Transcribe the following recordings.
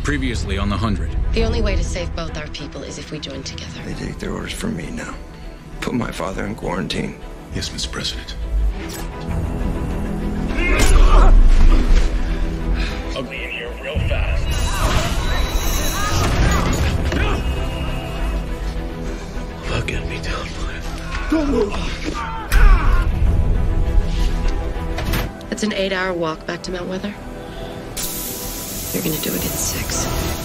Previously on the 100. The only way to save both our people is if we join together. They take their orders from me now. Put my father in quarantine. Yes, Mr. President. I'll be in here real fast. Fuck, get me down, please. Don't move. It's an 8-hour walk back to Mount Weather. You're gonna do it in 6.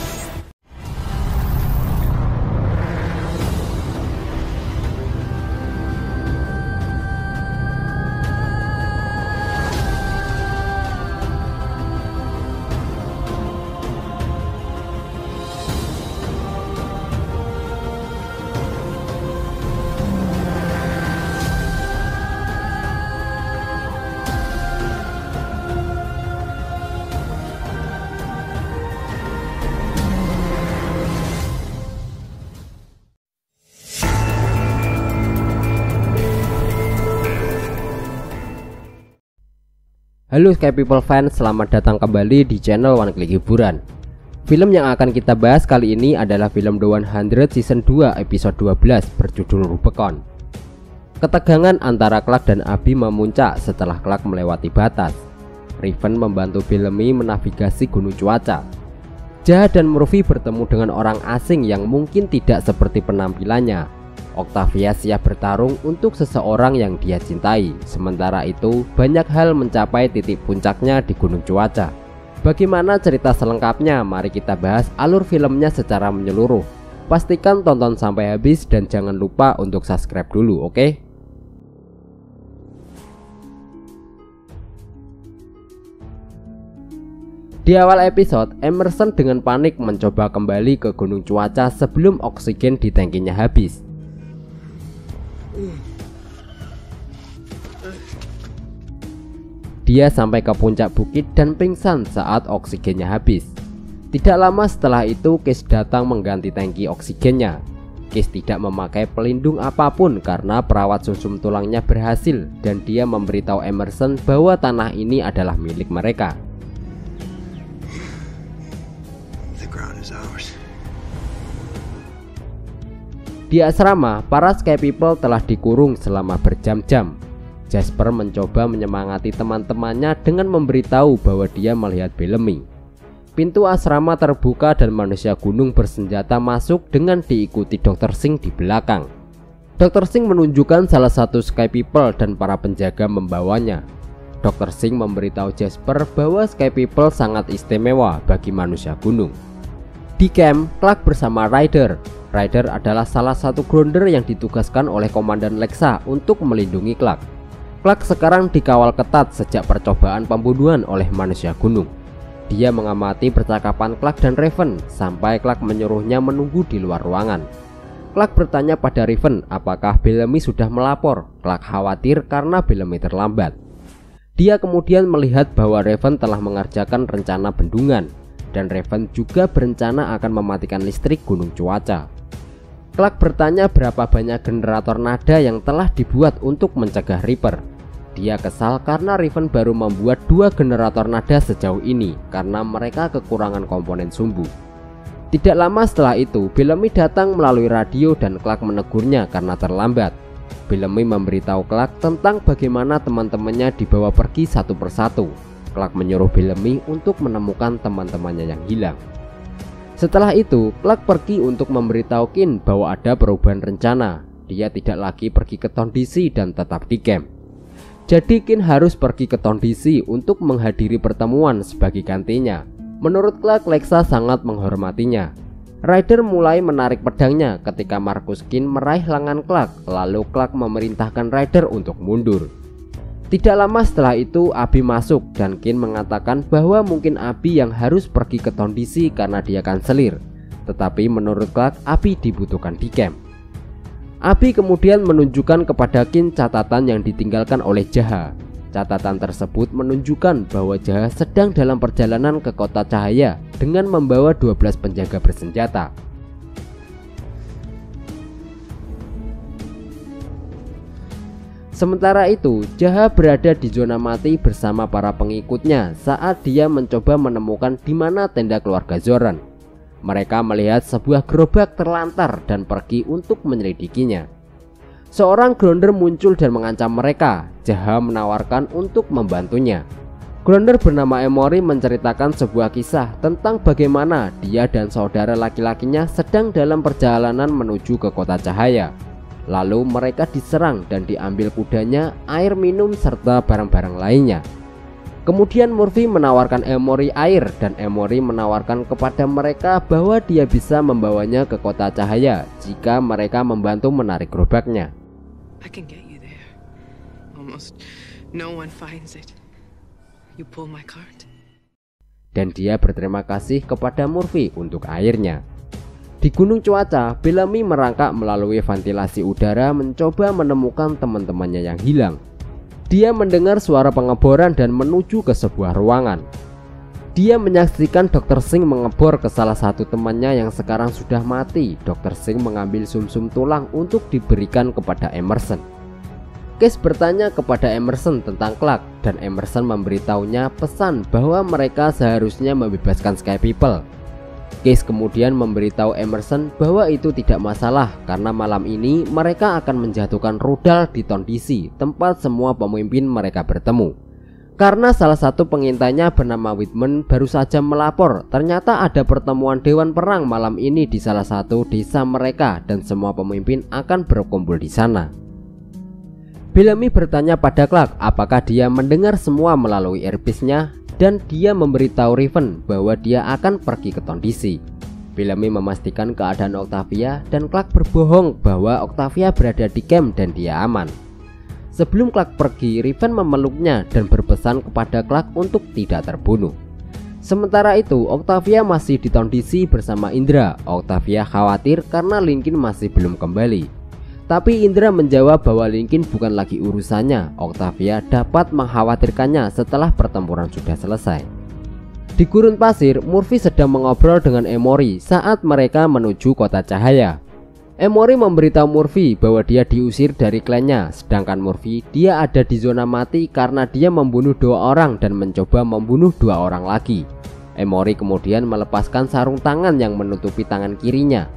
Halo Sky People fans, selamat datang kembali di channel One Click Hiburan. Film yang akan kita bahas kali ini adalah film The 100 Season 2 episode 12 berjudul Rubicon. Ketegangan antara Clark dan Abby memuncak setelah Clark melewati batas. Raven membantu Bellamy menavigasi gunung cuaca. Jah dan Murphy bertemu dengan orang asing yang mungkin tidak seperti penampilannya. Octavia siap bertarung untuk seseorang yang dia cintai. Sementara itu, banyak hal mencapai titik puncaknya di gunung cuaca. Bagaimana cerita selengkapnya? Mari kita bahas alur filmnya secara menyeluruh. Pastikan tonton sampai habis dan jangan lupa untuk subscribe dulu, oke? Di awal episode, Emerson dengan panik mencoba kembali ke gunung cuaca sebelum oksigen di tangkinya habis. Dia sampai ke puncak bukit dan pingsan saat oksigennya habis. Tidak lama setelah itu, Case datang mengganti tangki oksigennya. Case tidak memakai pelindung apapun karena perawat sumsum tulangnya berhasil dan dia memberitahu Emerson bahwa tanah ini adalah milik mereka. The ground is ours. Di asrama, para Sky People telah dikurung selama berjam-jam. Jasper mencoba menyemangati teman-temannya dengan memberitahu bahwa dia melihat Bellamy. Pintu asrama terbuka dan manusia gunung bersenjata masuk dengan diikuti Dr. Singh di belakang. Dr. Singh menunjukkan salah satu Sky People dan para penjaga membawanya. Dr. Singh memberitahu Jasper bahwa Sky People sangat istimewa bagi manusia gunung. Di camp, Clark bersama Ryder. Ryder adalah salah satu grounder yang ditugaskan oleh Komandan Lexa untuk melindungi Clark. Clark sekarang dikawal ketat sejak percobaan pembunuhan oleh manusia gunung. Dia mengamati percakapan Clark dan Raven sampai Clark menyuruhnya menunggu di luar ruangan. Clark bertanya pada Raven apakah Bellamy sudah melapor. Clark khawatir karena Bellamy terlambat. Dia kemudian melihat bahwa Raven telah mengerjakan rencana bendungan dan Raven juga berencana akan mematikan listrik gunung cuaca. Clark bertanya berapa banyak generator nada yang telah dibuat untuk mencegah Reaper. Dia kesal karena Raven baru membuat 2 generator nada sejauh ini karena mereka kekurangan komponen sumbu. Tidak lama setelah itu, Bellamy datang melalui radio dan Clark menegurnya karena terlambat. Bellamy memberitahu Clark tentang bagaimana teman-temannya dibawa pergi satu persatu. Clark menyuruh Bellamy untuk menemukan teman-temannya yang hilang. Setelah itu, Clark pergi untuk memberitahu Kin bahwa ada perubahan rencana. Dia tidak lagi pergi ke Town DC dan tetap di camp. Jadi Kin harus pergi ke Town DC untuk menghadiri pertemuan sebagai gantinya. Menurut Clark, Lexa sangat menghormatinya. Ryder mulai menarik pedangnya ketika Marcus Kin meraih lengan Clark. Lalu Clark memerintahkan Ryder untuk mundur. Tidak lama setelah itu, Abby masuk dan Kin mengatakan bahwa mungkin Abby yang harus pergi ke Town DC karena dia kanselir. Tetapi menurut Clark, Abby dibutuhkan di camp. Abby kemudian menunjukkan kepada Kin catatan yang ditinggalkan oleh Jaha. Catatan tersebut menunjukkan bahwa Jaha sedang dalam perjalanan ke kota cahaya dengan membawa 12 penjaga bersenjata. Sementara itu, Jaha berada di zona mati bersama para pengikutnya saat dia mencoba menemukan di mana tenda keluarga Zoran. Mereka melihat sebuah gerobak terlantar dan pergi untuk menyelidikinya. Seorang grounder muncul dan mengancam mereka. Jaha menawarkan untuk membantunya. Grounder bernama Emory menceritakan sebuah kisah tentang bagaimana dia dan saudara laki-lakinya sedang dalam perjalanan menuju ke kota cahaya. Lalu mereka diserang dan diambil kudanya, air minum serta barang-barang lainnya. Kemudian Murphy menawarkan Emory air dan Emory menawarkan kepada mereka bahwa dia bisa membawanya ke kota cahaya jika mereka membantu menarik gerobaknya. I can get you there. Almost no one finds it. You pull my cart. Dan dia berterima kasih kepada Murphy untuk airnya. Di Gunung Cuaca, Bellamy merangkak melalui ventilasi udara mencoba menemukan teman-temannya yang hilang. Dia mendengar suara pengeboran dan menuju ke sebuah ruangan. Dia menyaksikan Dr. Singh mengebor ke salah satu temannya yang sekarang sudah mati. Dr. Singh mengambil sumsum tulang untuk diberikan kepada Emerson. Case bertanya kepada Emerson tentang Clark dan Emerson memberitahunya pesan bahwa mereka seharusnya membebaskan Sky People. Case kemudian memberitahu Emerson bahwa itu tidak masalah karena malam ini mereka akan menjatuhkan rudal di Tondisi, tempat semua pemimpin mereka bertemu. Karena salah satu pengintainya bernama Whitman baru saja melapor ternyata ada pertemuan dewan perang malam ini di salah satu desa mereka dan semua pemimpin akan berkumpul di sana. Bellamy bertanya pada Clark apakah dia mendengar semua melalui earpiece-nya dan dia memberitahu Riven bahwa dia akan pergi ke Tondisi. Bellamy memastikan keadaan Octavia dan Clark berbohong bahwa Octavia berada di camp dan dia aman. Sebelum Clark pergi, Riven memeluknya dan berpesan kepada Clark untuk tidak terbunuh. Sementara itu, Octavia masih di Tondisi bersama Indra. Octavia khawatir karena Lincoln masih belum kembali. Tapi Indra menjawab bahwa Lincoln bukan lagi urusannya. Octavia dapat mengkhawatirkannya setelah pertempuran sudah selesai. Di gurun pasir, Murphy sedang mengobrol dengan Emory saat mereka menuju kota cahaya. Emory memberitahu Murphy bahwa dia diusir dari klannya, sedangkan Murphy dia ada di zona mati karena dia membunuh 2 orang dan mencoba membunuh 2 orang lagi. Emory kemudian melepaskan sarung tangan yang menutupi tangan kirinya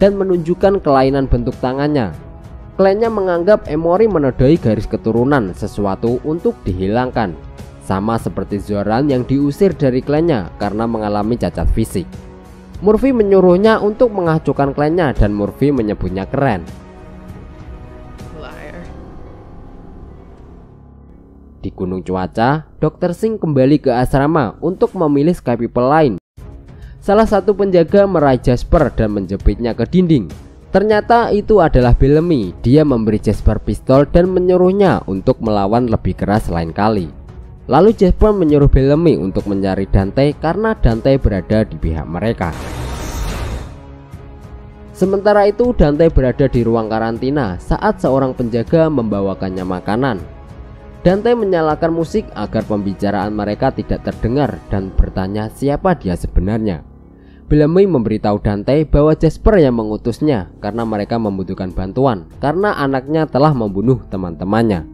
dan menunjukkan kelainan bentuk tangannya. Klannya menganggap Emory menodai garis keturunan, sesuatu untuk dihilangkan, sama seperti Zoran yang diusir dari klannya karena mengalami cacat fisik. Murphy menyuruhnya untuk mengacuhkan klannya dan Murphy menyebutnya keren. Liar. Di Gunung Cuaca, Dr. Singh kembali ke asrama untuk memilih Sky People lain. Salah satu penjaga meraih Jasper dan menjepitnya ke dinding. Ternyata itu adalah Bellamy. Dia memberi Jasper pistol dan menyuruhnya untuk melawan lebih keras lain kali. Lalu Jasper menyuruh Bellamy untuk mencari Dante karena Dante berada di pihak mereka. Sementara itu Dante berada di ruang karantina saat seorang penjaga membawakannya makanan. Dante menyalakan musik agar pembicaraan mereka tidak terdengar dan bertanya siapa dia sebenarnya. Bellamy memberitahu Dante bahwa Jasper yang mengutusnya karena mereka membutuhkan bantuan karena anaknya telah membunuh teman-temannya.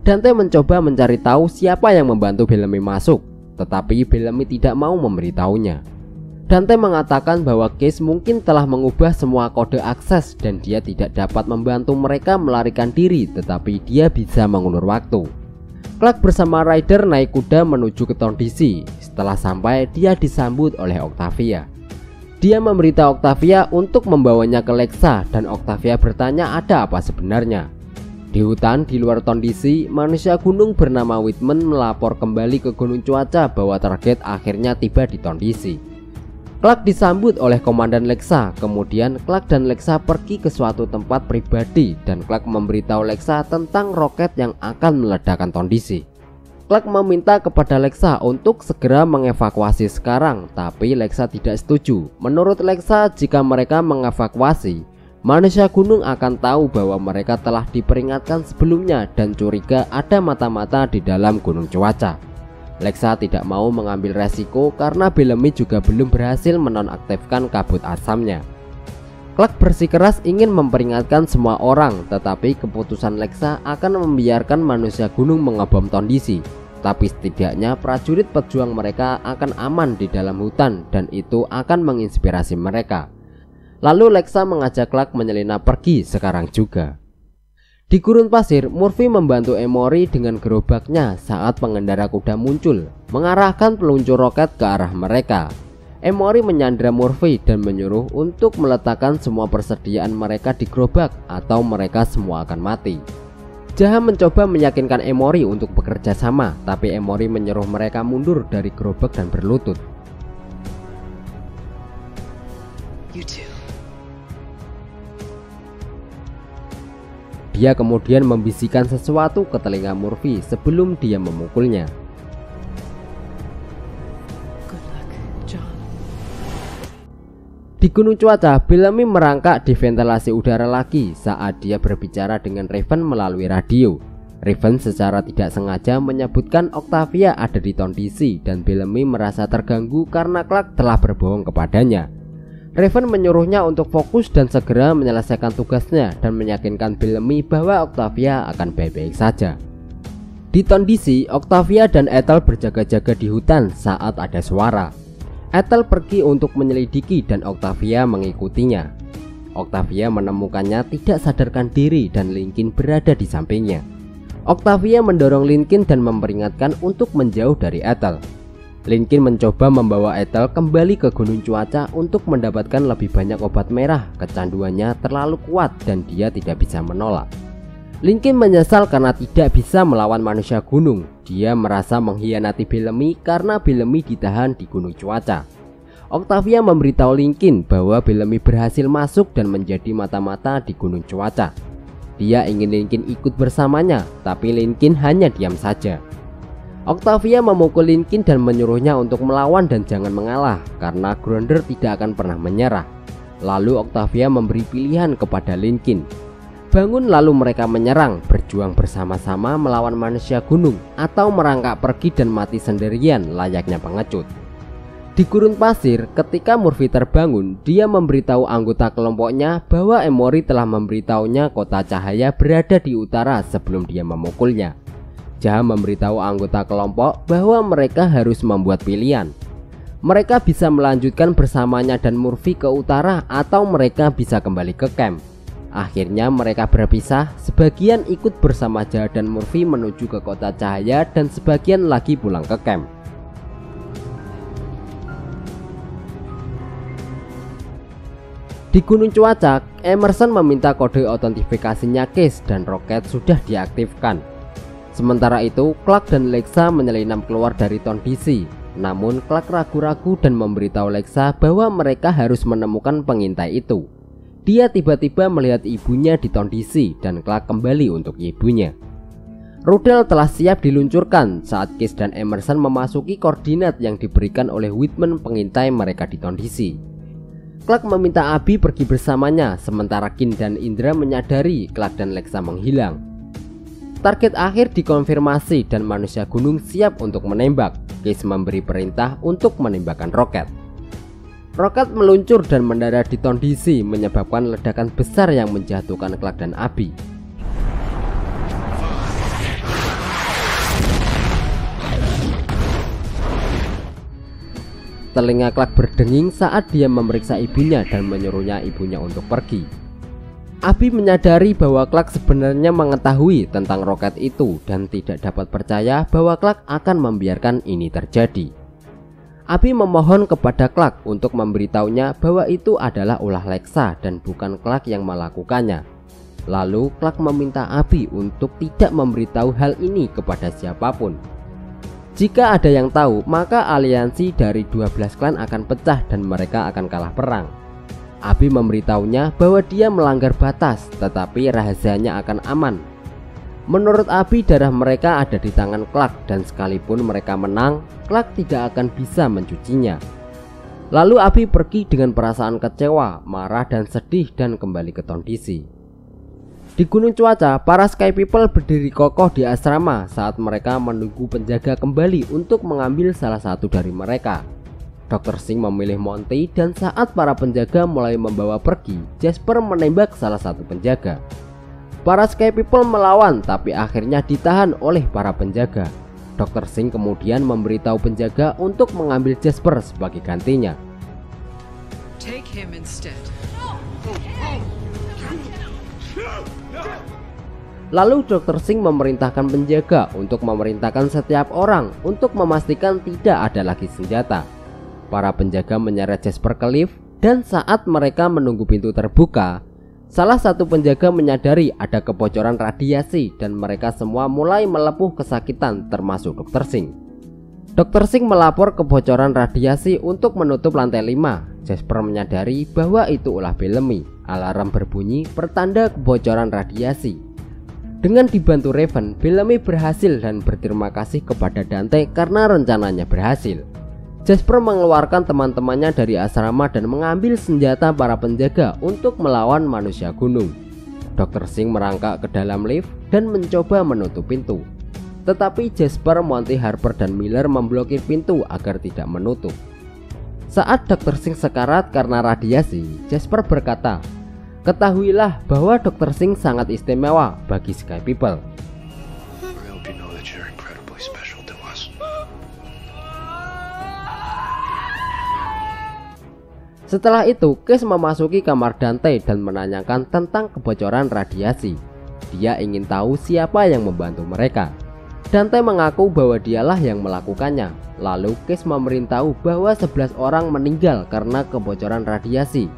Dante mencoba mencari tahu siapa yang membantu Bellamy masuk, tetapi Bellamy tidak mau memberitahunya. Dante mengatakan bahwa Case mungkin telah mengubah semua kode akses dan dia tidak dapat membantu mereka melarikan diri, tetapi dia bisa mengulur waktu. Clark bersama Ryder naik kuda menuju ke Tondisi. Setelah sampai, dia disambut oleh Octavia. Dia memberitahu Octavia untuk membawanya ke Lexa dan Octavia bertanya ada apa sebenarnya. Di hutan di luar Tondisi, manusia gunung bernama Whitman melapor kembali ke Gunung Cuaca bahwa target akhirnya tiba di Tondisi. Clark disambut oleh Komandan Lexa. Kemudian Clark dan Lexa pergi ke suatu tempat pribadi dan Clark memberitahu Lexa tentang roket yang akan meledakkan Tondisi. Clark meminta kepada Lexa untuk segera mengevakuasi sekarang, tapi Lexa tidak setuju. Menurut Lexa, jika mereka mengevakuasi, manusia gunung akan tahu bahwa mereka telah diperingatkan sebelumnya dan curiga ada mata-mata di dalam Gunung Cuaca. Lexa tidak mau mengambil resiko karena Bellamy juga belum berhasil menonaktifkan kabut asamnya. Clark bersikeras ingin memperingatkan semua orang, tetapi keputusan Lexa akan membiarkan manusia gunung mengebom Tondisi. Tapi setidaknya prajurit pejuang mereka akan aman di dalam hutan dan itu akan menginspirasi mereka. Lalu Lexa mengajak Clark menyelinap pergi sekarang juga. Di gurun pasir, Murphy membantu Emory dengan gerobaknya saat pengendara kuda muncul, mengarahkan peluncur roket ke arah mereka. Emory menyandra Murphy dan menyuruh untuk meletakkan semua persediaan mereka di gerobak atau mereka semua akan mati. Jaha mencoba meyakinkan Emory untuk bekerja sama, tapi Emory menyuruh mereka mundur dari gerobak dan berlutut. You too. Dia kemudian membisikkan sesuatu ke telinga Murphy sebelum dia memukulnya. Good luck, John. Di gunung cuaca, Bellamy merangkak di ventilasi udara lagi saat dia berbicara dengan Raven melalui radio. Raven secara tidak sengaja menyebutkan Octavia ada di Town DC dan Bellamy merasa terganggu karena Clark telah berbohong kepadanya. Raven menyuruhnya untuk fokus dan segera menyelesaikan tugasnya dan meyakinkan Bellamy bahwa Octavia akan baik-baik saja. Di Town DC, Octavia dan Ethel berjaga-jaga di hutan saat ada suara. Ethel pergi untuk menyelidiki dan Octavia mengikutinya. Octavia menemukannya tidak sadarkan diri dan Lincoln berada di sampingnya. Octavia mendorong Lincoln dan memperingatkan untuk menjauh dari Ethel. Lincoln mencoba membawa Ethel kembali ke gunung cuaca untuk mendapatkan lebih banyak obat merah. Kecanduannya terlalu kuat dan dia tidak bisa menolak. Lincoln menyesal karena tidak bisa melawan manusia gunung. Dia merasa mengkhianati Bellamy karena Bellamy ditahan di gunung cuaca. Octavia memberitahu Lincoln bahwa Bellamy berhasil masuk dan menjadi mata-mata di gunung cuaca. Dia ingin Lincoln ikut bersamanya, tapi Lincoln hanya diam saja. Octavia memukul Lincoln dan menyuruhnya untuk melawan dan jangan mengalah karena Gronder tidak akan pernah menyerah. Lalu Octavia memberi pilihan kepada Lincoln. Bangun lalu mereka menyerang, berjuang bersama-sama melawan manusia gunung atau merangkak pergi dan mati sendirian layaknya pengecut. Di gurun pasir, ketika Murphy terbangun, dia memberitahu anggota kelompoknya bahwa Emory telah memberitahunya kota cahaya berada di utara sebelum dia memukulnya. Jaha memberitahu anggota kelompok bahwa mereka harus membuat pilihan. Mereka bisa melanjutkan bersamanya dan Murphy ke utara atau mereka bisa kembali ke camp. Akhirnya mereka berpisah, sebagian ikut bersama Jaha dan Murphy menuju ke kota cahaya dan sebagian lagi pulang ke camp. Di gunung cuaca, Emerson meminta kode autentifikasinya Case dan roket sudah diaktifkan. Sementara itu, Clark dan Lexa menyelinap keluar dari Town DC. Namun Clark ragu-ragu dan memberitahu Lexa bahwa mereka harus menemukan pengintai itu. Dia tiba-tiba melihat ibunya di Town DC dan Clark kembali untuk ibunya. Rudal telah siap diluncurkan saat Case dan Emerson memasuki koordinat yang diberikan oleh Whitman pengintai mereka di Town DC. Clark meminta Abby pergi bersamanya, sementara Kin dan Indra menyadari Clark dan Lexa menghilang. Target akhir dikonfirmasi dan manusia gunung siap untuk menembak. Case memberi perintah untuk menembakkan roket. Roket meluncur dan mendarat di Town DC, menyebabkan ledakan besar yang menjatuhkan Clark dan Abby. Telinga Clark berdenging saat dia memeriksa ibunya dan menyuruhnya ibunya untuk pergi. Abby menyadari bahwa Clark sebenarnya mengetahui tentang roket itu dan tidak dapat percaya bahwa Clark akan membiarkan ini terjadi. Abby memohon kepada Clark untuk memberitahunya bahwa itu adalah ulah Lexa dan bukan Clark yang melakukannya. Lalu Clark meminta Abby untuk tidak memberitahu hal ini kepada siapapun. Jika ada yang tahu, maka aliansi dari 12 klan akan pecah dan mereka akan kalah perang. Abby memberitahunya bahwa dia melanggar batas, tetapi rahasianya akan aman. Menurut Abby, darah mereka ada di tangan Clark dan sekalipun mereka menang, Clark tidak akan bisa mencucinya. Lalu Abby pergi dengan perasaan kecewa, marah dan sedih dan kembali ke Town DC. Di gunung cuaca, para Sky People berdiri kokoh di asrama saat mereka menunggu penjaga kembali untuk mengambil salah satu dari mereka. Dr. Singh memilih Monty dan saat para penjaga mulai membawa pergi, Jasper menembak salah satu penjaga. Para Sky People melawan tapi akhirnya ditahan oleh para penjaga. Dr. Singh kemudian memberitahu penjaga untuk mengambil Jasper sebagai gantinya. Take him instead. Lalu Dr. Singh memerintahkan penjaga untuk memerintahkan setiap orang untuk memastikan tidak ada lagi senjata. Para penjaga menyeret Jasper ke lift, dan saat mereka menunggu pintu terbuka, salah satu penjaga menyadari ada kebocoran radiasi dan mereka semua mulai melepuh kesakitan termasuk Dr. Singh. Dr. Singh melapor kebocoran radiasi untuk menutup lantai 5. Jasper menyadari bahwa itu ulah Bellamy. Alarm berbunyi pertanda kebocoran radiasi. Dengan dibantu Raven, Bellamy berhasil dan berterima kasih kepada Dante karena rencananya berhasil. Jasper mengeluarkan teman-temannya dari asrama dan mengambil senjata para penjaga untuk melawan manusia gunung. Dr. Singh merangkak ke dalam lift dan mencoba menutup pintu. Tetapi Jasper, Monty, Harper, dan Miller memblokir pintu agar tidak menutup. Saat Dr. Singh sekarat karena radiasi, Jasper berkata, "Ketahuilah bahwa Dr. Singh sangat istimewa bagi Sky People." I hope you know that you're incredibly special to us. Setelah itu, Case memasuki kamar Dante dan menanyakan tentang kebocoran radiasi. Dia ingin tahu siapa yang membantu mereka. Dante mengaku bahwa dialah yang melakukannya. Lalu Case memberitahu bahwa 11 orang meninggal karena kebocoran radiasi.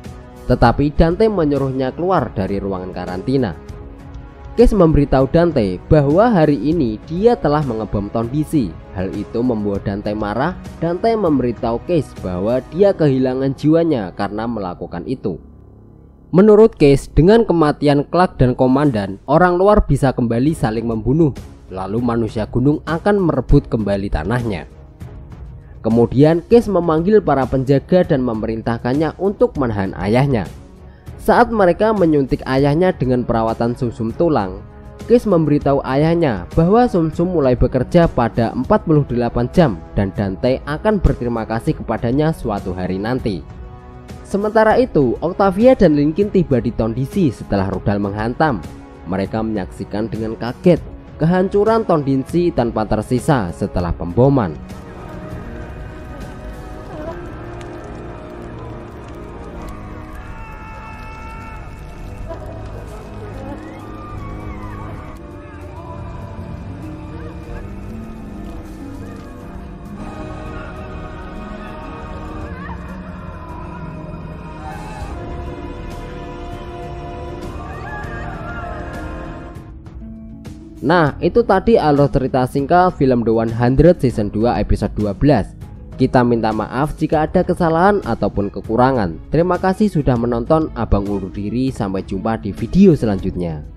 Tetapi Dante menyuruhnya keluar dari ruangan karantina. Case memberitahu Dante bahwa hari ini dia telah mengebom Town DC. Hal itu membuat Dante marah. Dante memberitahu Case bahwa dia kehilangan jiwanya karena melakukan itu. Menurut Case, dengan kematian Clark dan Komandan, orang luar bisa kembali saling membunuh. Lalu manusia gunung akan merebut kembali tanahnya. Kemudian Case memanggil para penjaga dan memerintahkannya untuk menahan ayahnya. Saat mereka menyuntik ayahnya dengan perawatan sumsum tulang, Case memberitahu ayahnya bahwa sumsum mulai bekerja pada 48 jam dan Dante akan berterima kasih kepadanya suatu hari nanti. Sementara itu, Octavia dan Lincoln tiba di Town DC setelah rudal menghantam. Mereka menyaksikan dengan kaget kehancuran Town DC tanpa tersisa setelah pemboman. Nah, itu tadi alur cerita singkat film The 100 Season 2 episode 12. Kita minta maaf jika ada kesalahan ataupun kekurangan. Terima kasih sudah menonton. Abang undur diri, sampai jumpa di video selanjutnya.